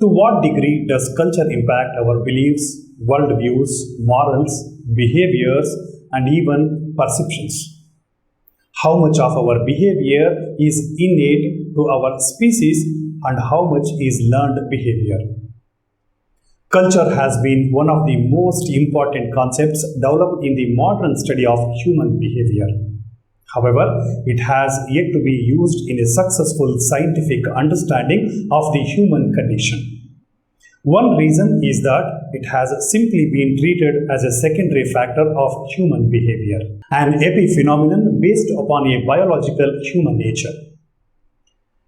To what degree does culture impact our beliefs, worldviews, morals, behaviors, and even perceptions? How much of our behavior is innate to our species and how much is learned behavior? Culture has been one of the most important concepts developed in the modern study of human behavior. However, it has yet to be used in a successful scientific understanding of the human condition. One reason is that it has simply been treated as a secondary factor of human behavior, an epiphenomenon based upon a biological human nature.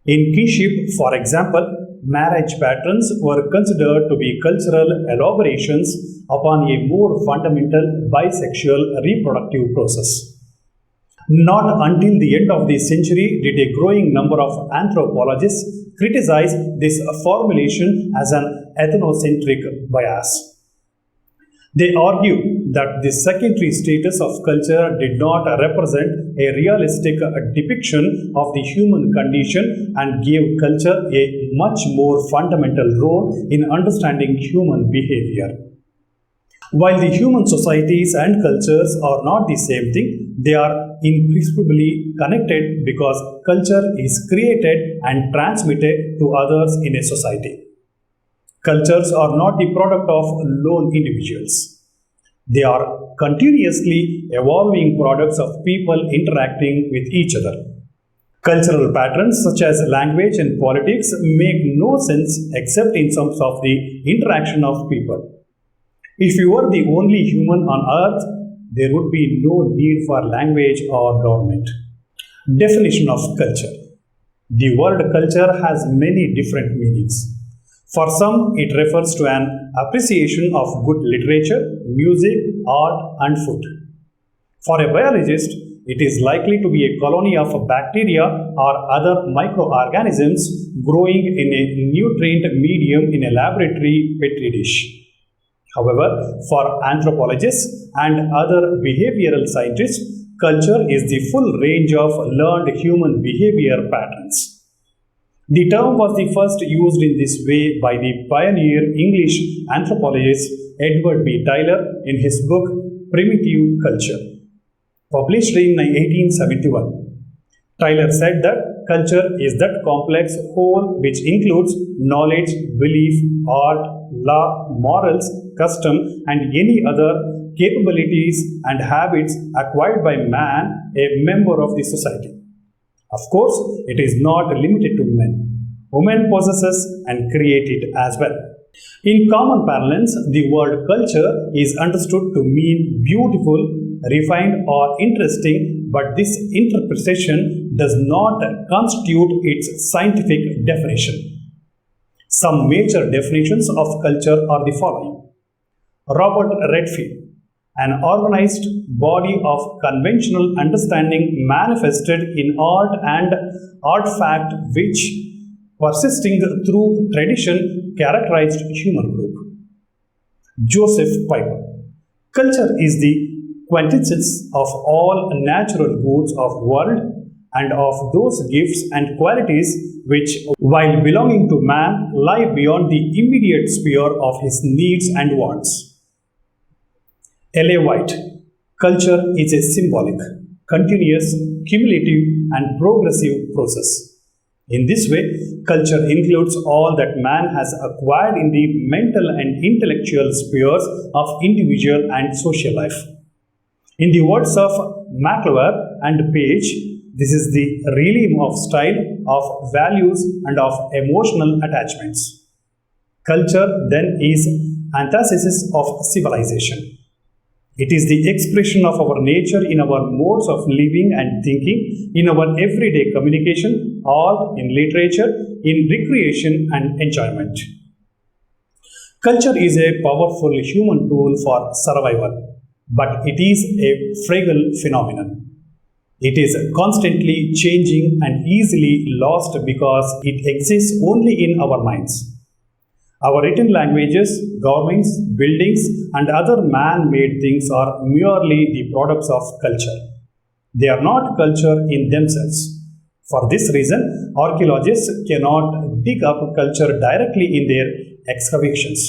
In kinship, for example, marriage patterns were considered to be cultural elaborations upon a more fundamental bisexual reproductive process. Not until the end of the century did a growing number of anthropologists criticize this formulation as an ethnocentric bias. They argue that the secondary status of culture did not represent a realistic depiction of the human condition and gave culture a much more fundamental role in understanding human behavior. While the human societies and cultures are not the same thing, they are inextricably connected because culture is created and transmitted to others in a society. Cultures are not the product of lone individuals. They are continuously evolving products of people interacting with each other. Cultural patterns such as language and politics make no sense except in terms of the interaction of people. If you were the only human on earth, there would be no need for language or government. Definition of culture. The word culture has many different meanings. For some, it refers to an appreciation of good literature, music, art, and food. For a biologist, it is likely to be a colony of bacteria or other microorganisms growing in a nutrient medium in a laboratory petri dish. However, for anthropologists and other behavioral scientists, culture is the full range of learned human behavior patterns. The term was the first used in this way by the pioneer English anthropologist Edward B. Tylor in his book Primitive Culture, published in 1871. Tylor said that culture is that complex whole which includes knowledge, belief, art, law, morals, custom, and any other capabilities and habits acquired by man, a member of the society. Of course, it is not limited to men. Women possesses and create it as well. In common parlance, the word culture is understood to mean beautiful, refined, or interesting, but this interpretation does not constitute its scientific definition. Some major definitions of culture are the following. Robert Redfield, an organized body of conventional understanding manifested in art and artifact which, persisting through tradition, characterized human group. Joseph Piper, culture is the quintessence of all natural goods of world and of those gifts and qualities which, while belonging to man, lie beyond the immediate sphere of his needs and wants. L.A. White, culture is a symbolic, continuous, cumulative, and progressive process. In this way, culture includes all that man has acquired in the mental and intellectual spheres of individual and social life. In the words of McLeod and Page, this is the realm of style, of values, and of emotional attachments. Culture then is antithesis of civilization. It is the expression of our nature in our modes of living and thinking, in our everyday communication, or in literature, in recreation and enjoyment. Culture is a powerful human tool for survival, but it is a fragile phenomenon. It is constantly changing and easily lost because it exists only in our minds. Our written languages, governments, buildings, and other man-made things are merely the products of culture. They are not culture in themselves. For this reason, archaeologists cannot dig up culture directly in their excavations.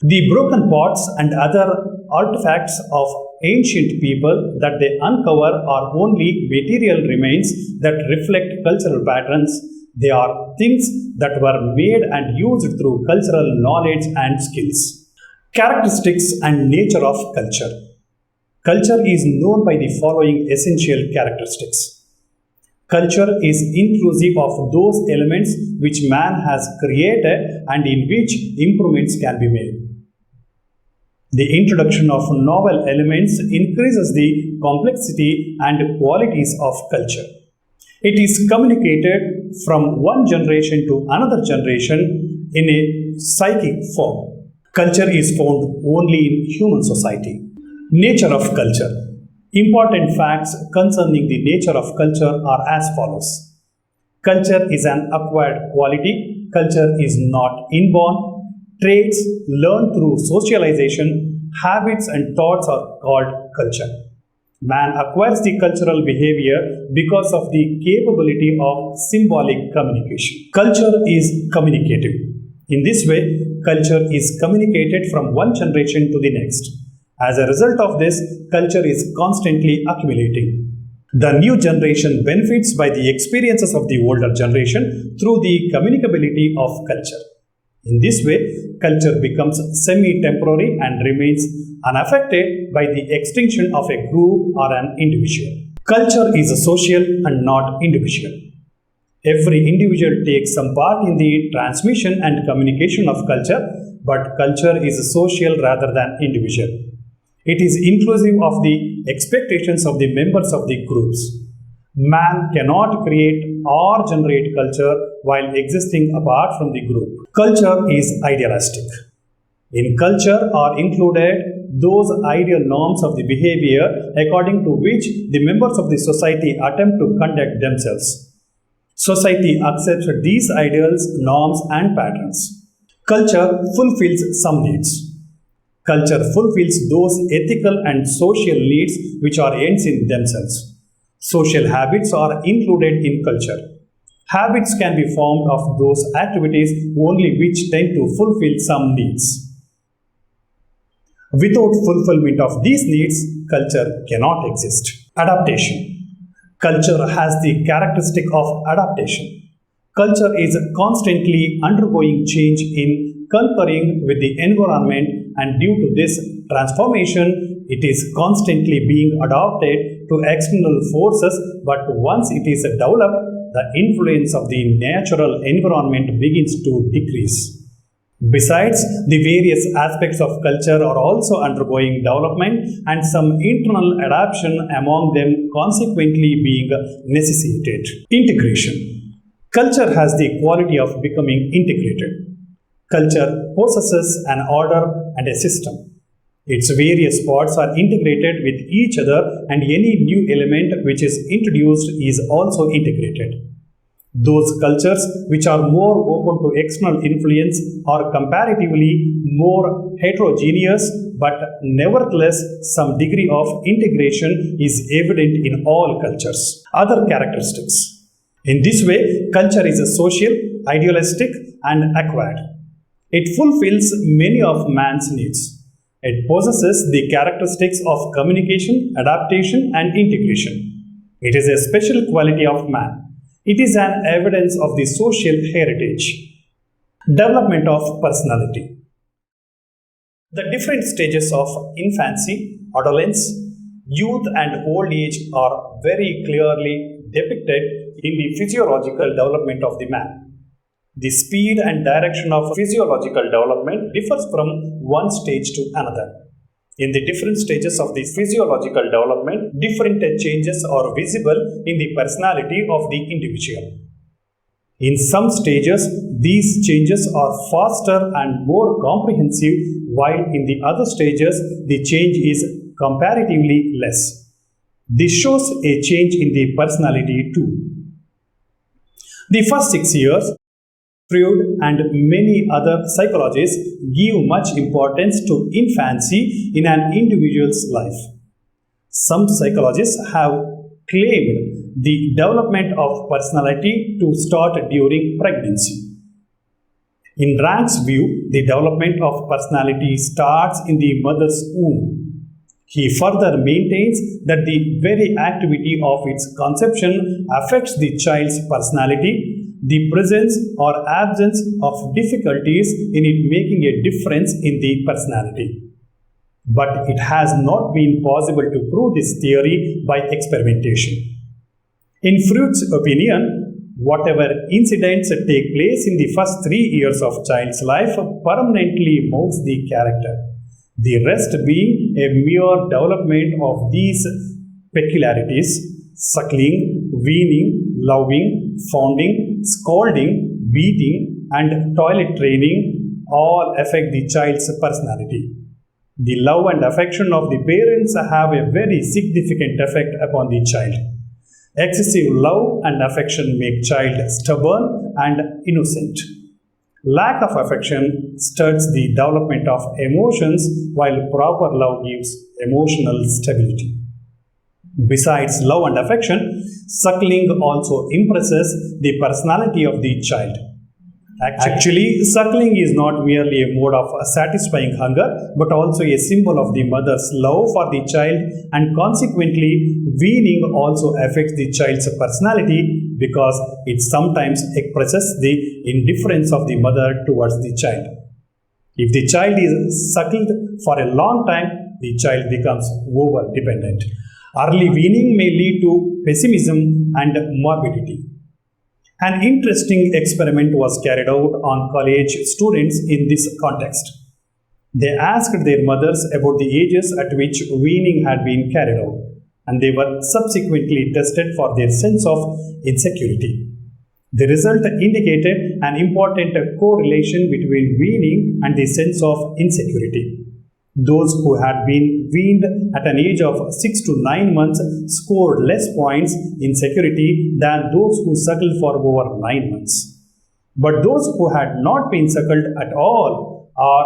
The broken pots and other artifacts of ancient people that they uncover are only material remains that reflect cultural patterns. They are things that were made and used through cultural knowledge and skills. Characteristics and nature of culture. Culture is known by the following essential characteristics. Culture is inclusive of those elements which man has created and in which improvements can be made. The introduction of novel elements increases the complexity and qualities of culture. It is communicated from one generation to another generation in a psychic form. Culture is found only in human society. Nature of culture. Important facts concerning the nature of culture are as follows. Culture is an acquired quality. Culture is not inborn. Traits learned through socialization, habits and thoughts are called culture. Man acquires the cultural behavior because of the capability of symbolic communication. Culture is communicative. In this way, culture is communicated from one generation to the next. As a result of this, culture is constantly accumulating. The new generation benefits by the experiences of the older generation through the communicability of culture. In this way, culture becomes semi-temporary and remains unaffected by the extinction of a group or an individual. Culture is social and not individual. Every individual takes some part in the transmission and communication of culture, but culture is social rather than individual. It is inclusive of the expectations of the members of the groups. Man cannot create or generate culture while existing apart from the group. Culture is idealistic. In culture are included those ideal norms of the behavior according to which the members of the society attempt to conduct themselves. Society accepts these ideals, norms and patterns. Culture fulfills some needs. Culture fulfills those ethical and social needs which are ends in themselves. Social habits are included in culture. Habits can be formed of those activities only which tend to fulfill some needs. Without fulfillment of these needs, culture cannot exist. Adaptation. Culture has the characteristic of adaptation. Culture is constantly undergoing change in concurring with the environment, and due to this transformation, it is constantly being adapted to external forces, but once it is developed, the influence of the natural environment begins to decrease. Besides, the various aspects of culture are also undergoing development and some internal adaptation among them consequently being necessitated. Integration. Culture has the quality of becoming integrated. Culture possesses an order and a system. Its various parts are integrated with each other, and any new element which is introduced is also integrated. Those cultures which are more open to external influence are comparatively more heterogeneous, but nevertheless some degree of integration is evident in all cultures. Other characteristics. In this way, culture is social, idealistic and acquired. It fulfills many of man's needs. It possesses the characteristics of communication, adaptation and integration. It is a special quality of man. It is an evidence of the social heritage. Development of personality. The different stages of infancy, adolescence, youth and old age are very clearly depicted in the physiological development of the man. The speed and direction of physiological development differs from one stage to another. In the different stages of the physiological development, different changes are visible in the personality of the individual. In some stages, these changes are faster and more comprehensive, while in the other stages, the change is comparatively less. This shows a change in the personality too. The first 6 years, Freud and many other psychologists give much importance to infancy in an individual's life. Some psychologists have claimed the development of personality to start during pregnancy. In Rand's view, the development of personality starts in the mother's womb. He further maintains that the very activity of its conception affects the child's personality, the presence or absence of difficulties in it making a difference in the personality. But it has not been possible to prove this theory by experimentation. In Freud's opinion, whatever incidents take place in the first 3 years of child's life permanently molds the character, the rest being a mere development of these peculiarities: suckling, weaning, loving, fondling, scolding, beating, and toilet training all affect the child's personality. The love and affection of the parents have a very significant effect upon the child. Excessive love and affection make child stubborn and innocent. Lack of affection stirs the development of emotions, while proper love gives emotional stability. Besides love and affection, suckling also impresses the personality of the child. Actually, suckling is not merely a mode of satisfying hunger, but also a symbol of the mother's love for the child, and consequently, weaning also affects the child's personality because it sometimes expresses the indifference of the mother towards the child. If the child is suckled for a long time, the child becomes over-dependent. Early weaning may lead to pessimism and morbidity. An interesting experiment was carried out on college students in this context. They asked their mothers about the ages at which weaning had been carried out, and they were subsequently tested for their sense of insecurity. The result indicated an important correlation between weaning and the sense of insecurity. Those who had been weaned at an age of 6 to 9 months scored less points in security than those who suckled for over 9 months. But those who had not been suckled at all or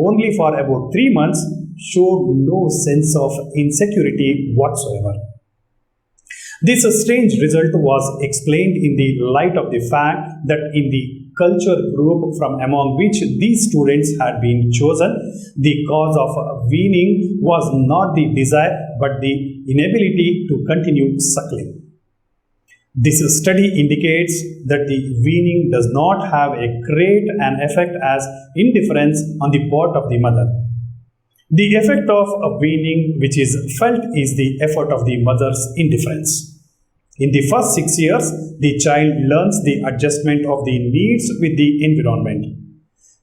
only for about 3 months showed no sense of insecurity whatsoever. This strange result was explained in the light of the fact that in the culture group from among which these students had been chosen, the cause of weaning was not the desire but the inability to continue suckling. This study indicates that the weaning does not have a great an effect as indifference on the part of the mother. The effect of weaning which is felt is the effort of the mother's indifference. In the first 6 years, the child learns the adjustment of the needs with the environment.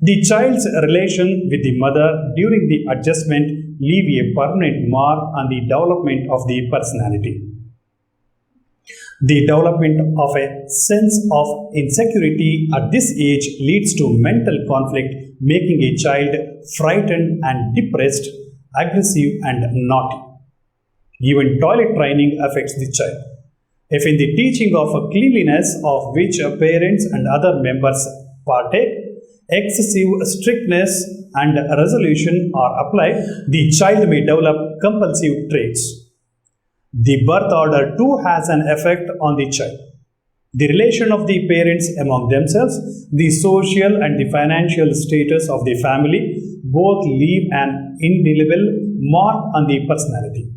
The child's relation with the mother during the adjustment leave a permanent mark on the development of the personality. The development of a sense of insecurity at this age leads to mental conflict, making a child frightened and depressed, aggressive and naughty. Even toilet training affects the child. If in the teaching of cleanliness of which parents and other members partake, excessive strictness and resolution are applied, the child may develop compulsive traits. The birth order too has an effect on the child. The relation of the parents among themselves, the social and the financial status of the family both leave an indelible mark on the personality.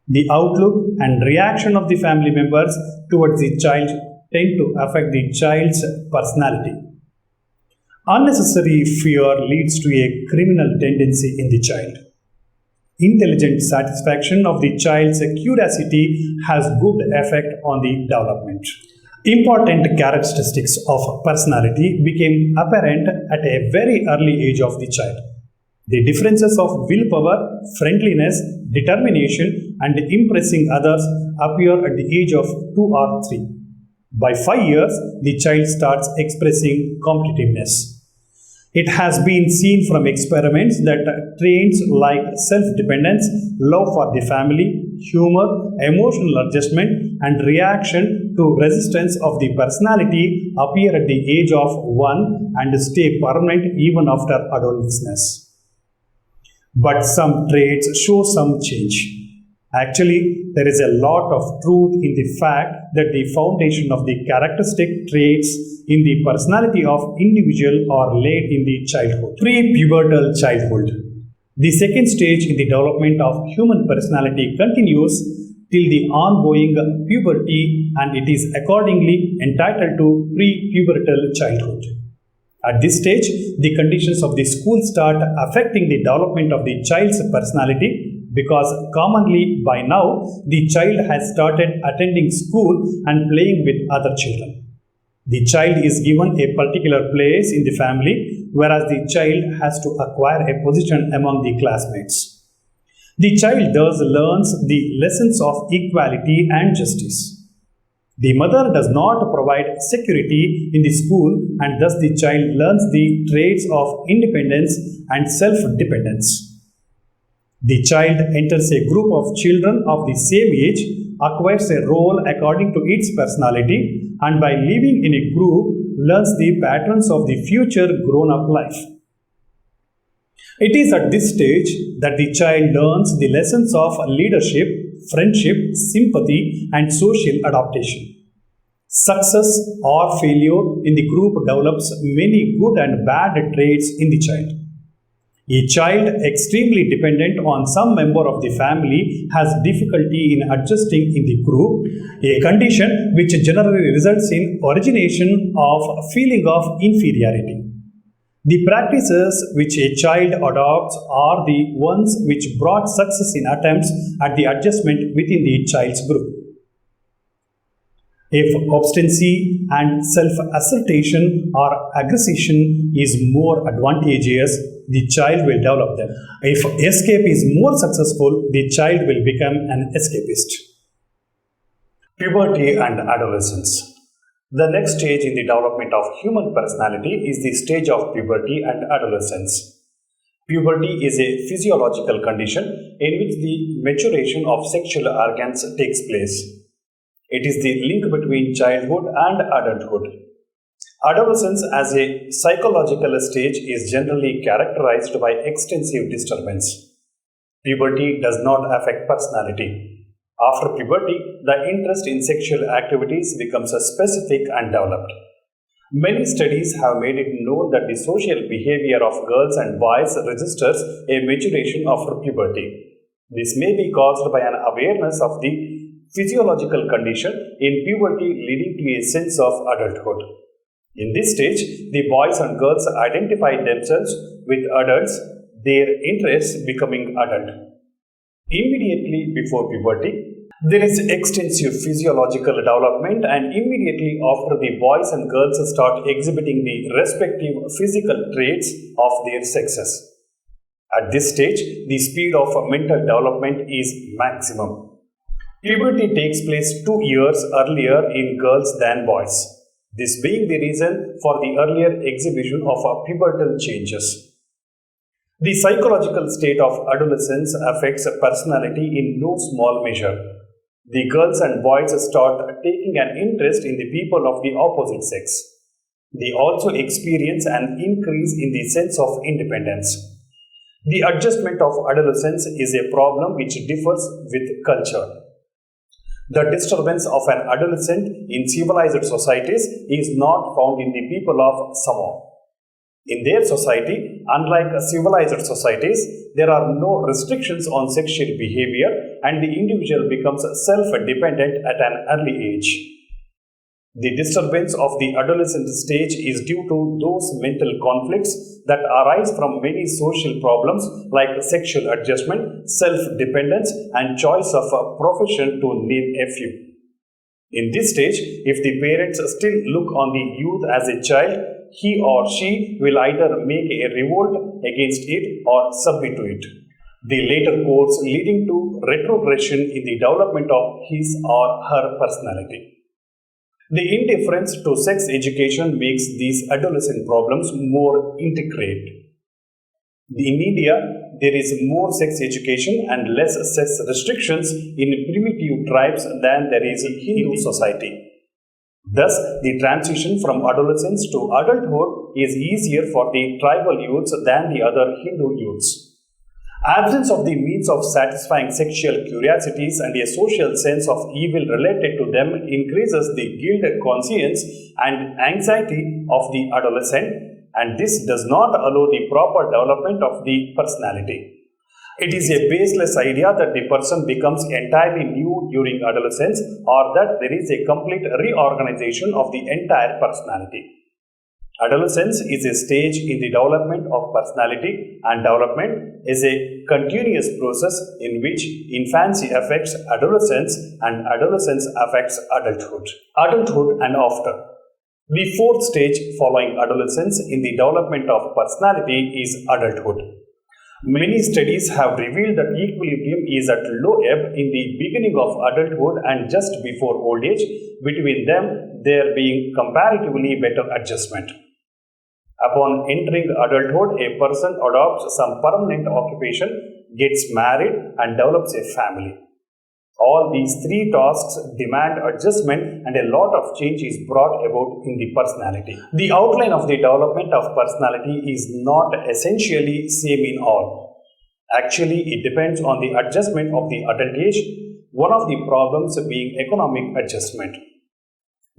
The outlook and reaction of the family members towards the child tend to affect the child's personality. Unnecessary fear leads to a criminal tendency in the child. Intelligent satisfaction of the child's curiosity has good effect on the development. Important characteristics of personality became apparent at a very early age of the child. The differences of willpower, friendliness, determination, and impressing others appear at the age of 2 or 3. By 5 years, the child starts expressing competitiveness. It has been seen from experiments that traits like self-dependence, love for the family, humor, emotional adjustment, and reaction to resistance of the personality appear at the age of 1 and stay permanent even after adolescence. But some traits show some change. Actually, there is a lot of truth in the fact that the foundation of the characteristic traits in the personality of individual are laid in the childhood. Pre-pubertal childhood. The second stage in the development of human personality continues till the ongoing puberty, and it is accordingly entitled to pre-pubertal childhood. At this stage, the conditions of the school start affecting the development of the child's personality, because commonly by now the child has started attending school and playing with other children. The child is given a particular place in the family, whereas the child has to acquire a position among the classmates. The child thus learns the lessons of equality and justice. The mother does not provide security in the school, and thus the child learns the traits of independence and self-dependence. The child enters a group of children of the same age, acquires a role according to its personality, and by living in a group, learns the patterns of the future grown-up life. It is at this stage that the child learns the lessons of leadership, friendship, sympathy, and social adaptation. Success or failure in the group develops many good and bad traits in the child. A child extremely dependent on some member of the family has difficulty in adjusting in the group, a condition which generally results in origination of feeling of inferiority. The practices which a child adopts are the ones which brought success in attempts at the adjustment within the child's group. If obstinacy and self-assertion or aggression is more advantageous, the child will develop them. If escape is more successful, the child will become an escapist. Puberty and adolescence. The next stage in the development of human personality is the stage of puberty and adolescence. Puberty is a physiological condition in which the maturation of sexual organs takes place. It is the link between childhood and adulthood. Adolescence as a psychological stage is generally characterized by extensive disturbance. Puberty does not affect personality. After puberty, the interest in sexual activities becomes specific and developed. Many studies have made it known that the social behavior of girls and boys registers a maturation after puberty. This may be caused by an awareness of the physiological condition in puberty leading to a sense of adulthood. In this stage, the boys and girls identify themselves with adults, their interests becoming adult. Immediately before puberty, there is extensive physiological development, and immediately after, the boys and girls start exhibiting the respective physical traits of their sexes. At this stage, the speed of mental development is maximum. Puberty takes place 2 years earlier in girls than boys, this being the reason for the earlier exhibition of pubertal changes. The psychological state of adolescence affects personality in no small measure. The girls and boys start taking an interest in the people of the opposite sex. They also experience an increase in the sense of independence. The adjustment of adolescence is a problem which differs with culture. The disturbance of an adolescent in civilized societies is not found in the people of Samoa. In their society, unlike civilized societies, there are no restrictions on sexual behavior, and the individual becomes self-dependent at an early age. The disturbance of the adolescent stage is due to those mental conflicts that arise from many social problems like sexual adjustment, self-dependence, and choice of a profession, to name a few. In this stage, if the parents still look on the youth as a child, he or she will either make a revolt against it or submit to it, the later course leading to retrogression in the development of his or her personality. The indifference to sex education makes these adolescent problems more intricate. In India, there is more sex education and less sex restrictions in primitive tribes than there is in Hindu society. Thus, the transition from adolescence to adulthood is easier for the tribal youths than the other Hindu youths. Absence of the means of satisfying sexual curiosities and a social sense of evil related to them increases the guilt conscience and anxiety of the adolescent, and this does not allow the proper development of the personality. It is a baseless idea that the person becomes entirely new during adolescence or that there is a complete reorganization of the entire personality. Adolescence is a stage in the development of personality, and development is a continuous process in which infancy affects adolescence and adolescence affects adulthood. Adulthood and after. The fourth stage following adolescence in the development of personality is adulthood. Many studies have revealed that equilibrium is at low ebb in the beginning of adulthood and just before old age, between them there being comparatively better adjustment. Upon entering adulthood, a person adopts some permanent occupation, gets married, and develops a family. All these three tasks demand adjustment, and a lot of change is brought about in the personality. The outline of the development of personality is not essentially same in all. Actually, it depends on the adjustment of the adult age, one of the problems being economic adjustment.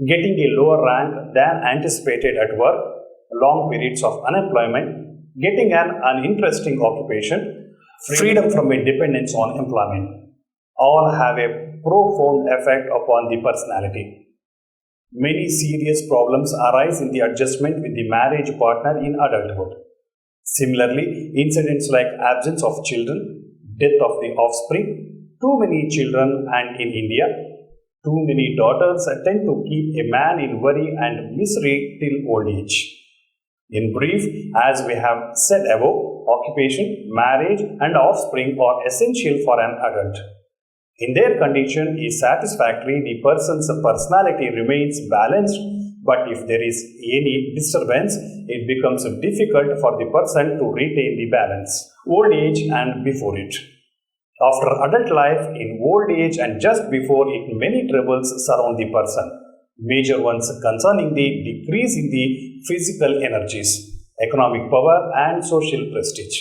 Getting a lower rank than anticipated at work, long periods of unemployment, getting an uninteresting occupation, freedom from a dependence on employment, all have a profound effect upon the personality. Many serious problems arise in the adjustment with the marriage partner in adulthood. Similarly, incidents like absence of children, death of the offspring, too many children, and in India, too many daughters tend to keep a man in worry and misery till old age. In brief, as we have said above, occupation, marriage, and offspring are essential for an adult. In their condition is satisfactory, the person's personality remains balanced, but if there is any disturbance, it becomes difficult for the person to retain the balance. Old age and before it. After adult life, in old age and just before it, many troubles surround the person. Major ones concerning the decrease in the physical energies, economic power, and social prestige.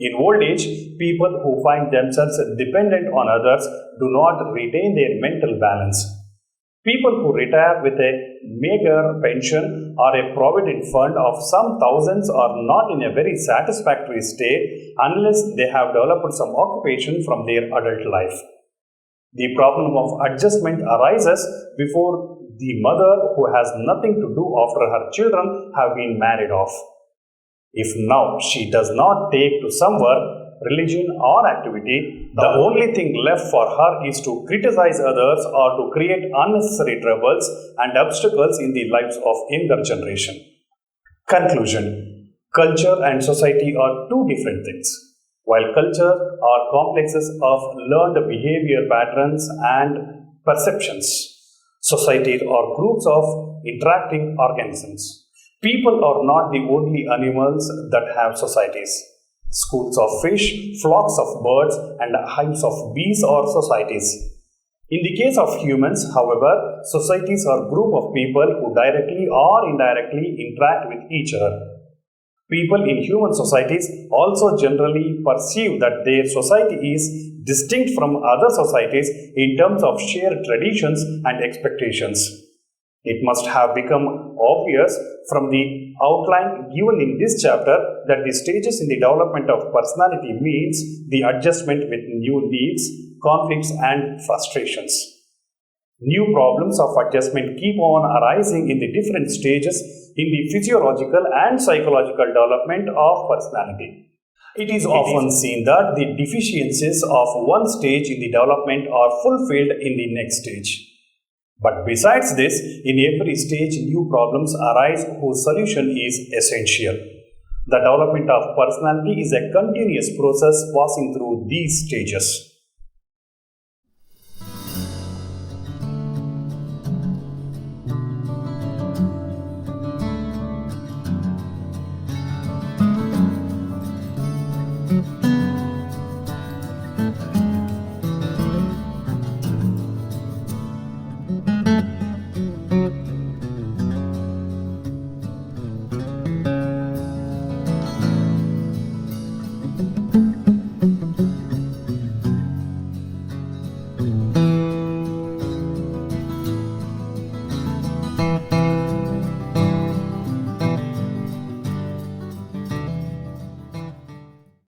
In old age, people who find themselves dependent on others do not retain their mental balance. People who retire with a meager pension or a provident fund of some thousands are not in a very satisfactory state unless they have developed some occupation from their adult life. The problem of adjustment arises before the mother who has nothing to do after her children have been married off. If now she does not take to some work, religion or activity, the only thing left for her is to criticize others or to create unnecessary troubles and obstacles in the lives of younger generation. Conclusion. Culture and society are two different things. While culture are complexes of learned behavior patterns and perceptions, societies are groups of interacting organisms. People are not the only animals that have societies. Schools of fish, flocks of birds, and hives of bees are societies. In the case of humans, however, societies are group of people who directly or indirectly interact with each other. People in human societies also generally perceive that their society is distinct from other societies in terms of shared traditions and expectations. It must have become obvious from the outline given in this chapter that the stages in the development of personality means the adjustment with new needs, conflicts, and frustrations. New problems of adjustment keep on arising in the different stages in the physiological and psychological development of personality. It is often seen that the deficiencies of one stage in the development are fulfilled in the next stage. But besides this, in every stage new problems arise whose solution is essential. The development of personality is a continuous process passing through these stages.